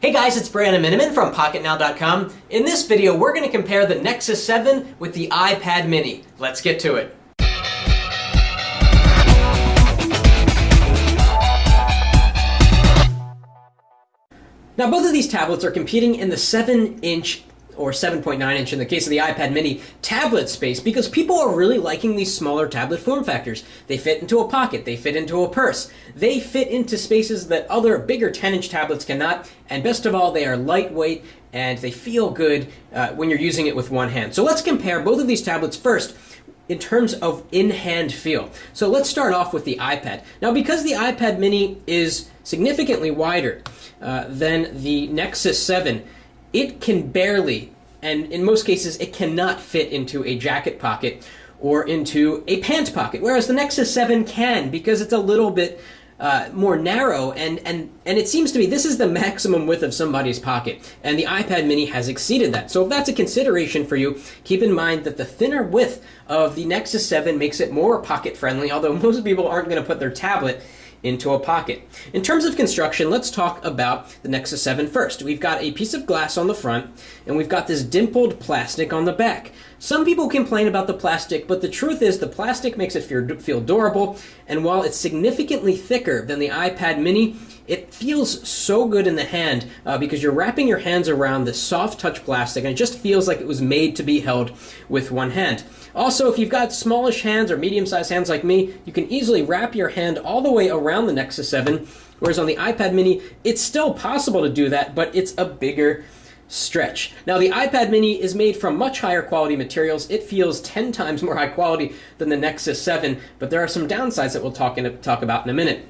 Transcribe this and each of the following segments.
Hey guys, it's Brandon Miniman from PocketNow.com. In this video, we're going to compare the Nexus 7 with the iPad mini. Let's get to it. Now, both of these tablets are competing in the 7-inch or 7.9-inch in the case of the iPad mini tablet space because people are really liking these smaller tablet form factors. They fit into a pocket, they fit into a purse, they fit into spaces that other bigger 10-inch tablets cannot, and best of all, they are lightweight and they feel good when you're using it with one hand. So let's compare both of these tablets first in terms of in-hand feel. So let's start off with the iPad. Now, because the iPad mini is significantly wider than the Nexus 7, it can barely, and in most cases, it cannot fit into a jacket pocket or into a pant pocket, whereas the Nexus 7 can because it's a little bit more narrow, and it seems to be this is the maximum width of somebody's pocket, and the iPad mini has exceeded that. So if that's a consideration for you, keep in mind that the thinner width of the Nexus 7 makes it more pocket-friendly, although most people aren't going to put their tablet into a pocket. In terms of construction, let's talk about the Nexus 7 first. We've got a piece of glass on the front, and we've got this dimpled plastic on the back. Some people complain about the plastic, but the truth is the plastic makes it feel durable, and while it's significantly thicker than the iPad mini, it feels so good in the hand because you're wrapping your hands around this soft touch plastic, and it just feels like it was made to be held with one hand. Also, if you've got smallish hands or medium-sized hands like me, you can easily wrap your hand all the way around the Nexus 7, whereas on the iPad mini, it's still possible to do that, but it's a bigger stretch. Now, the iPad mini is made from much higher quality materials. It feels 10 times more high quality than the Nexus 7, but there are some downsides that we'll talk about in a minute.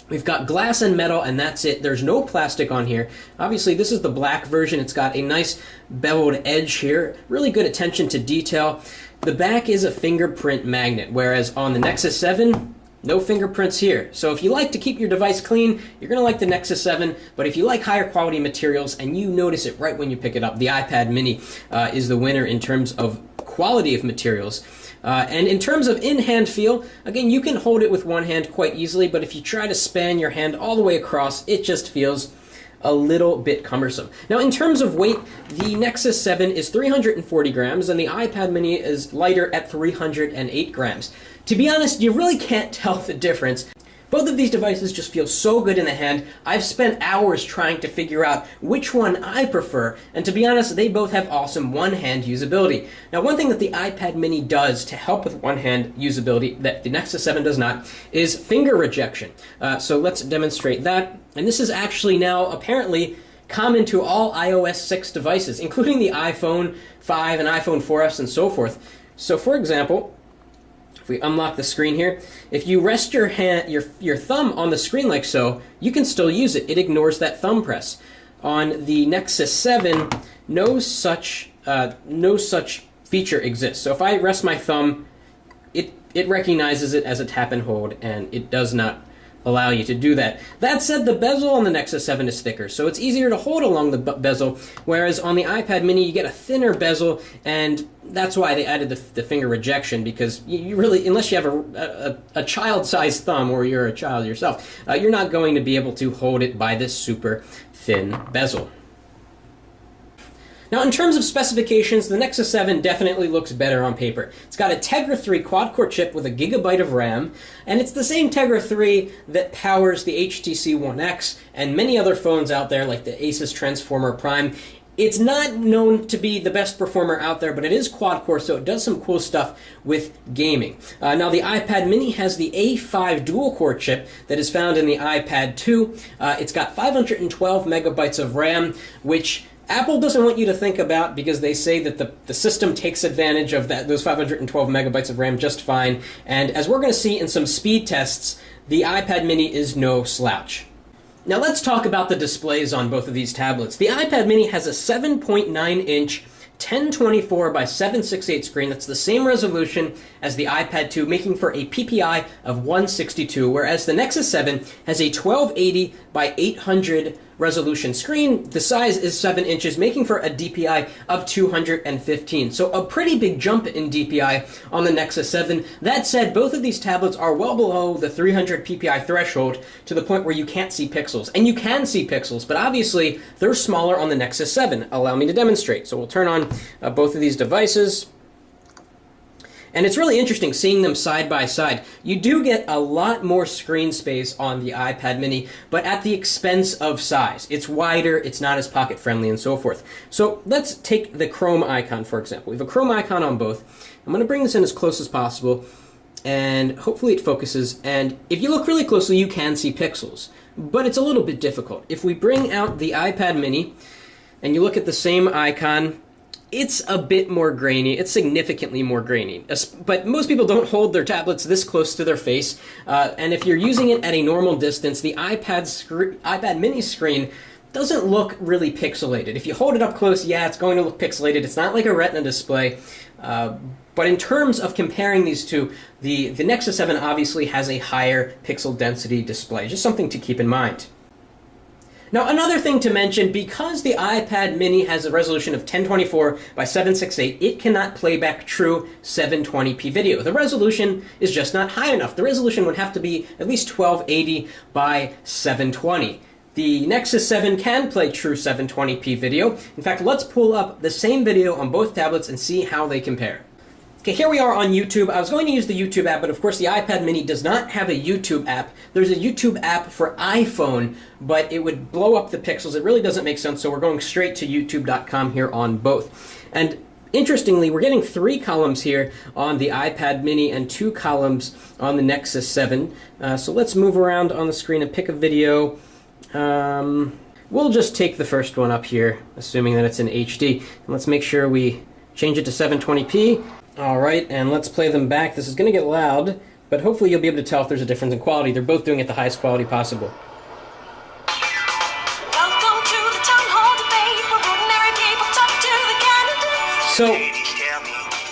We've got glass and metal, and that's it. There's no plastic on here. Obviously, this is the black version. It's got a nice beveled edge here. Really good attention to detail. The back is a fingerprint magnet, whereas on the Nexus 7, no fingerprints here. So if you like to keep your device clean, you're going to like the Nexus 7, but if you like higher quality materials and you notice it right when you pick it up, the iPad mini is the winner in terms of quality of materials. And in terms of in-hand feel, again, you can hold it with one hand quite easily, but if you try to span your hand all the way across, it just feels a little bit cumbersome. Now, in terms of weight, the Nexus 7 is 340 grams, and the iPad mini is lighter at 308 grams. To be honest, you really can't tell the difference. Both of these devices just feel so good in the hand. I've spent hours trying to figure out which one I prefer, and to be honest, they both have awesome one-hand usability. Now, one thing that the iPad mini does to help with one-hand usability that the Nexus 7 does not is finger rejection. So let's demonstrate that. And this is actually now apparently common to all iOS 6 devices, including the iPhone 5 and iPhone 4S and so forth. So for example, if we unlock the screen here, if you rest your thumb on the screen like so, you can still use it. It ignores that thumb press. On the Nexus 7, no such feature exists. So if I rest my thumb, it recognizes it as a tap and hold, and it does not allow you to do that. That said, the bezel on the Nexus 7 is thicker, so it's easier to hold along the bezel, whereas on the iPad mini you get a thinner bezel, and that's why they added the finger rejection, because you really, unless you have a child-sized thumb or you're a child yourself, you're not going to be able to hold it by this super thin bezel. Now, in terms of specifications, the Nexus 7 definitely looks better on paper. It's got a Tegra 3 quad-core chip with 1 GB of RAM, and it's the same Tegra 3 that powers the HTC One X and many other phones out there like the Asus Transformer Prime. It's not known to be the best performer out there, but it is quad-core, so it does some cool stuff with gaming. Now, the iPad mini has the A5 dual-core chip that is found in the iPad 2. It's got 512 megabytes of RAM, which Apple doesn't want you to think about because they say that the system takes advantage of those 512 megabytes of RAM just fine. And as we're going to see in some speed tests, the iPad mini is no slouch. Now let's talk about the displays on both of these tablets. The iPad mini has a 7.9-inch 1024 by 768 screen. That's the same resolution as the iPad 2, making for a PPI of 162, whereas the Nexus 7 has a 1280 by 800 resolution screen. The size is 7 inches, making for a DPI of 215. So a pretty big jump in DPI on the Nexus 7. That said, both of these tablets are well below the 300 PPI threshold to the point where you can't see pixels. And you can see pixels, but obviously they're smaller on the Nexus 7. Allow me to demonstrate. So we'll turn on both of these devices. And it's really interesting seeing them side by side. You do get a lot more screen space on the iPad mini, but at the expense of size. It's wider, it's not as pocket friendly, and so forth. So let's take the Chrome icon, for example. We have a Chrome icon on both. I'm going to bring this in as close as possible, and hopefully it focuses. And if you look really closely, you can see pixels, but it's a little bit difficult. If we bring out the iPad mini, and you look at the same icon, it's a bit more grainy. It's significantly more grainy. But most people don't hold their tablets this close to their face. And if you're using it at a normal distance, the iPad mini screen doesn't look really pixelated. If you hold it up close, yeah, it's going to look pixelated. It's not like a Retina display. But in terms of comparing these two, the Nexus 7 obviously has a higher pixel density display. Just something to keep in mind. Now, another thing to mention, because the iPad mini has a resolution of 1024 by 768, it cannot play back true 720p video. The resolution is just not high enough. The resolution would have to be at least 1280 by 720. The Nexus 7 can play true 720p video. In fact, let's pull up the same video on both tablets and see how they compare. Okay, here we are on YouTube. I was going to use the YouTube app, but of course the iPad mini does not have a YouTube app. There's a YouTube app for iPhone, but it would blow up the pixels. It really doesn't make sense, so we're going straight to youtube.com here on both. And interestingly, we're getting 3 columns here on the iPad mini and 2 columns on the Nexus 7. So let's move around on the screen and pick a video. We'll just take the first one up here, assuming that it's in HD. And let's make sure we change it to 720p. All right, and let's play them back. This is going to get loud, but hopefully you'll be able to tell if there's a difference in quality. They're both doing it the highest quality possible. Welcome to the town hall debate where ordinary people talk to the candidates. So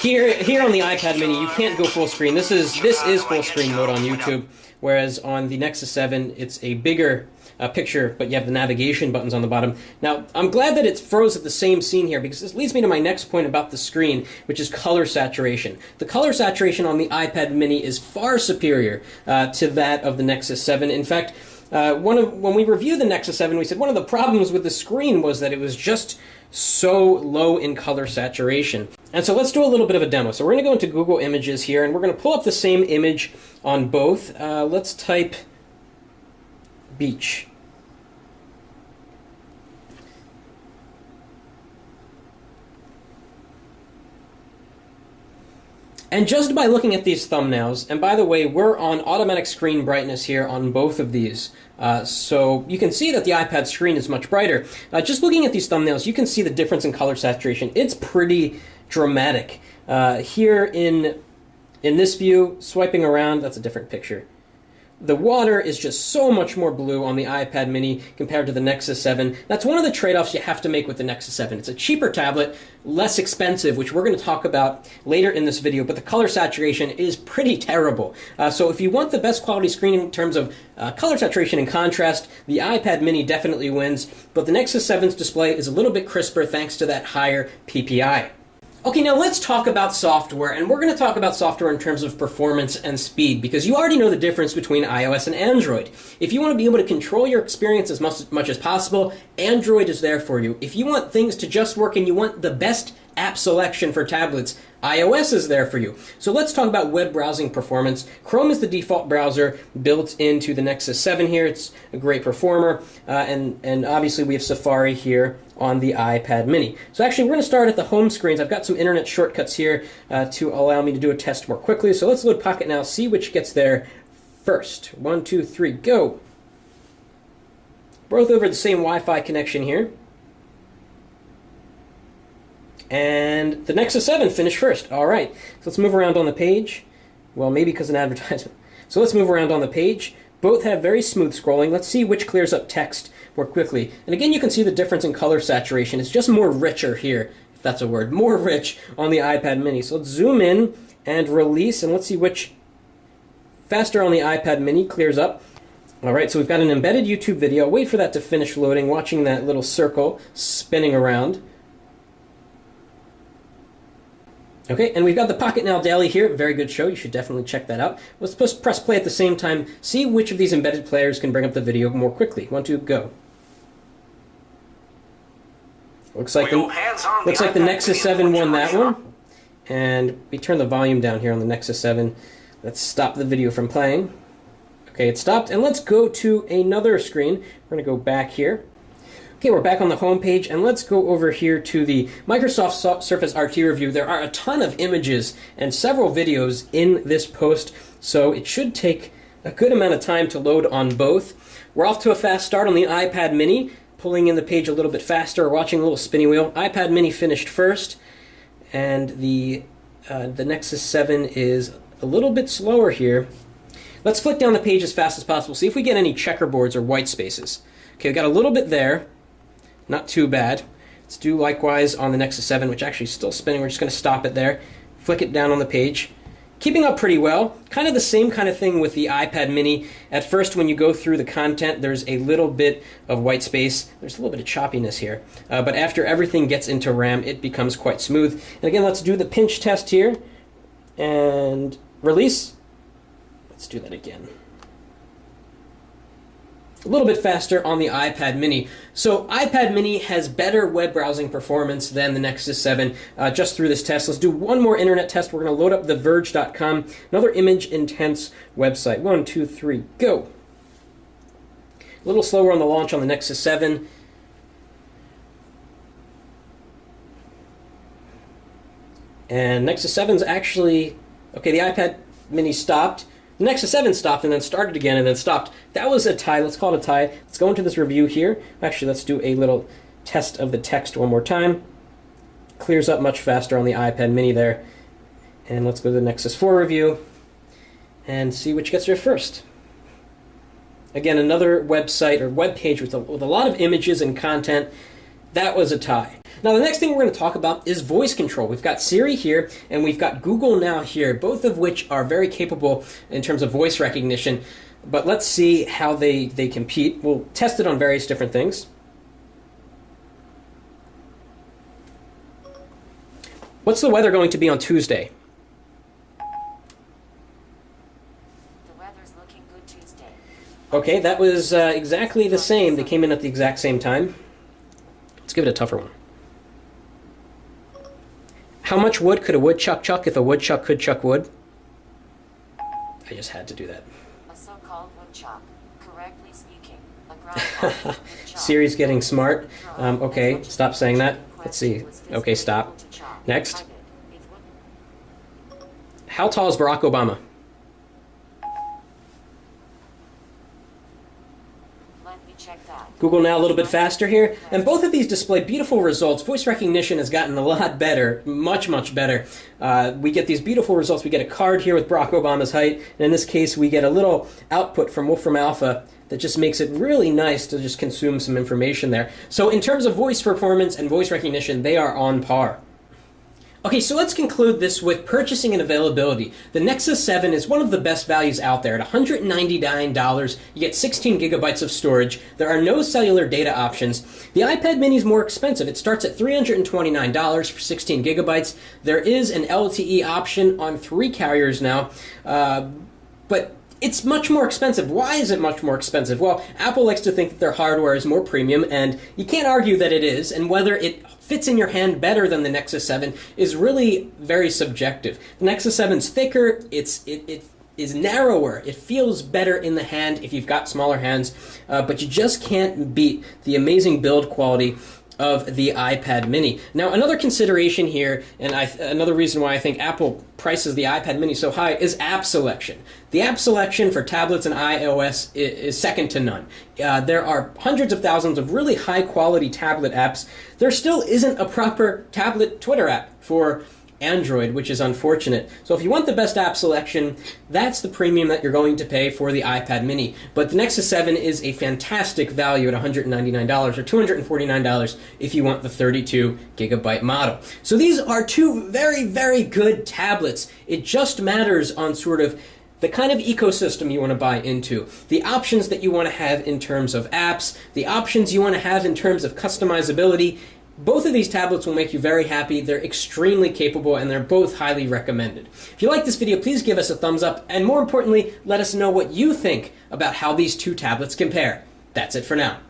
here on the iPad mini, you can't go full screen. This is full screen mode on YouTube, whereas on the Nexus 7, it's a bigger picture, but you have the navigation buttons on the bottom. Now, I'm glad that it froze at the same scene here, because this leads me to my next point about the screen, which is color saturation. The color saturation on the iPad mini is far superior to that of the Nexus 7. In fact, when we reviewed the Nexus 7, we said one of the problems with the screen was that it was just so low in color saturation. And so let's do a little bit of a demo. So we're going to go into Google Images here, and we're going to pull up the same image on both. Let's type beach. And just by looking at these thumbnails, and by the way, we're on automatic screen brightness here on both of these, so you can see that the iPad screen is much brighter. Just looking at these thumbnails, you can see the difference in color saturation. It's pretty dramatic. Here in this view, swiping around, that's a different picture. The water is just so much more blue on the iPad mini compared to the Nexus 7. That's one of the trade-offs you have to make with the Nexus 7. It's a cheaper tablet, less expensive, which we're going to talk about later in this video, but the color saturation is pretty terrible. So if you want the best quality screen in terms of color saturation and contrast, the iPad mini definitely wins, but the Nexus 7's display is a little bit crisper thanks to that higher PPI. Okay, now let's talk about software, and we're going to talk about software in terms of performance and speed, because you already know the difference between iOS and Android. If you want to be able to control your experience as much as possible, Android is there for you. If you want things to just work and you want the best app selection for tablets, iOS is there for you. So let's talk about web browsing performance. Chrome is the default browser built into the Nexus 7 here. It's a great performer, and obviously we have Safari here on the iPad mini. So actually we're going to start at the home screens. I've got some internet shortcuts here to allow me to do a test more quickly. So let's load Pocket now, see which gets there first. 1, 2, 3, go. Both over the same Wi-Fi connection here. And the Nexus 7 finished first. All right, so let's move around on the page. Well, maybe because of an advertisement. So let's move around on the page. Both have very smooth scrolling. Let's see which clears up text more quickly. And again, you can see the difference in color saturation. It's just more richer here, if that's a word. More rich on the iPad mini. So let's zoom in and release, and let's see which faster on the iPad mini clears up. All right, so we've got an embedded YouTube video. Wait for that to finish loading, watching that little circle spinning around. Okay, and we've got the Pocket Now Daily here. Very good show. You should definitely check that out. Let's press play at the same time. See which of these embedded players can bring up the video more quickly. 1, 2, go. Looks like the Nexus 7 won that one. And we turn the volume down here on the Nexus 7. Let's stop the video from playing. Okay, it stopped, and let's go to another screen. We're going to go back here. Okay, we're back on the home page, and let's go over here to the Microsoft Surface RT review. There are a ton of images and several videos in this post, so it should take a good amount of time to load on both. We're off to a fast start on the iPad mini, pulling in the page a little bit faster, watching a little spinny wheel. iPad mini finished first, and the Nexus 7 is a little bit slower here. Let's flick down the page as fast as possible, see if we get any checkerboards or white spaces. Okay, we got a little bit there. Not too bad. Let's do likewise on the Nexus 7, which actually is still spinning. We're just going to stop it there. Flick it down on the page. Keeping up pretty well. Kind of the same kind of thing with the iPad mini. At first, when you go through the content, there's a little bit of white space. There's a little bit of choppiness here. But after everything gets into RAM, it becomes quite smooth. And again, let's do the pinch test here. And release. Let's do that again. A little bit faster on the iPad mini. So iPad mini has better web browsing performance than the Nexus 7 just through this test. Let's do one more internet test. We're going to load up TheVerge.com, another image-intense website. 1, 2, 3, go. A little slower on the launch on the Nexus 7. And Nexus 7's actually... Okay, the iPad mini stopped. The Nexus 7 stopped and then started again and then stopped. That was a tie. Let's call it a tie. Let's go into this review here. Actually, let's do a little test of the text one more time. Clears up much faster on the iPad mini there. And let's go to the Nexus 4 review and see which gets there first. Again, another website or web page with a lot of images and content. That was a tie. Now, the next thing we're going to talk about is voice control. We've got Siri here, and we've got Google Now here, both of which are very capable in terms of voice recognition. But let's see how they compete. We'll test it on various different things. What's the weather going to be on Tuesday? The weather's looking good Tuesday. Okay, that was exactly the same. They came in at the exact same time. Let's give it a tougher one. How much wood could a woodchuck chuck if a woodchuck could chuck wood? I just had to do that. A so-called woodchuck, correctly speaking, a groundhog woodchuck. Siri's getting smart. Okay, stop saying that. Let's see. Okay, stop. Next. How tall is Barack Obama? Google Now a little bit faster here, and both of these display beautiful results. Voice recognition has gotten a lot better, much, much better. We get these beautiful results. We get a card here with Barack Obama's height, and in this case we get a little output from Wolfram Alpha that just makes it really nice to just consume some information there. So in terms of voice performance and voice recognition, they are on par. Okay, so let's conclude this with purchasing and availability. The Nexus 7 is one of the best values out there. At $199, you get 16 gigabytes of storage. There are no cellular data options. The iPad mini is more expensive. It starts at $329 for 16 gigabytes. There is an LTE option on 3 carriers now, but it's much more expensive. Why is it much more expensive? Well, Apple likes to think that their hardware is more premium, and you can't argue that it is, and whether it fits in your hand better than the Nexus 7 is really very subjective. The Nexus 7's thicker, it is narrower, it feels better in the hand if you've got smaller hands, but you just can't beat the amazing build quality of the iPad mini. Now, another consideration here, and another reason why I think Apple prices the iPad mini so high, is app selection. The app selection for tablets and iOS is second to none. There are hundreds of thousands of really high-quality tablet apps. There still isn't a proper tablet Twitter app for Android, which is unfortunate. So if you want the best app selection, that's the premium that you're going to pay for the iPad mini. But the Nexus 7 is a fantastic value at $199 or $249 if you want the 32 gigabyte model. So these are two very, very good tablets. It just matters on sort of the kind of ecosystem you want to buy into, the options that you want to have in terms of apps, the options you want to have in terms of customizability, both of these tablets will make you very happy. They're extremely capable, and they're both highly recommended. If you like this video, please give us a thumbs up, and more importantly, let us know what you think about how these two tablets compare. That's it for now.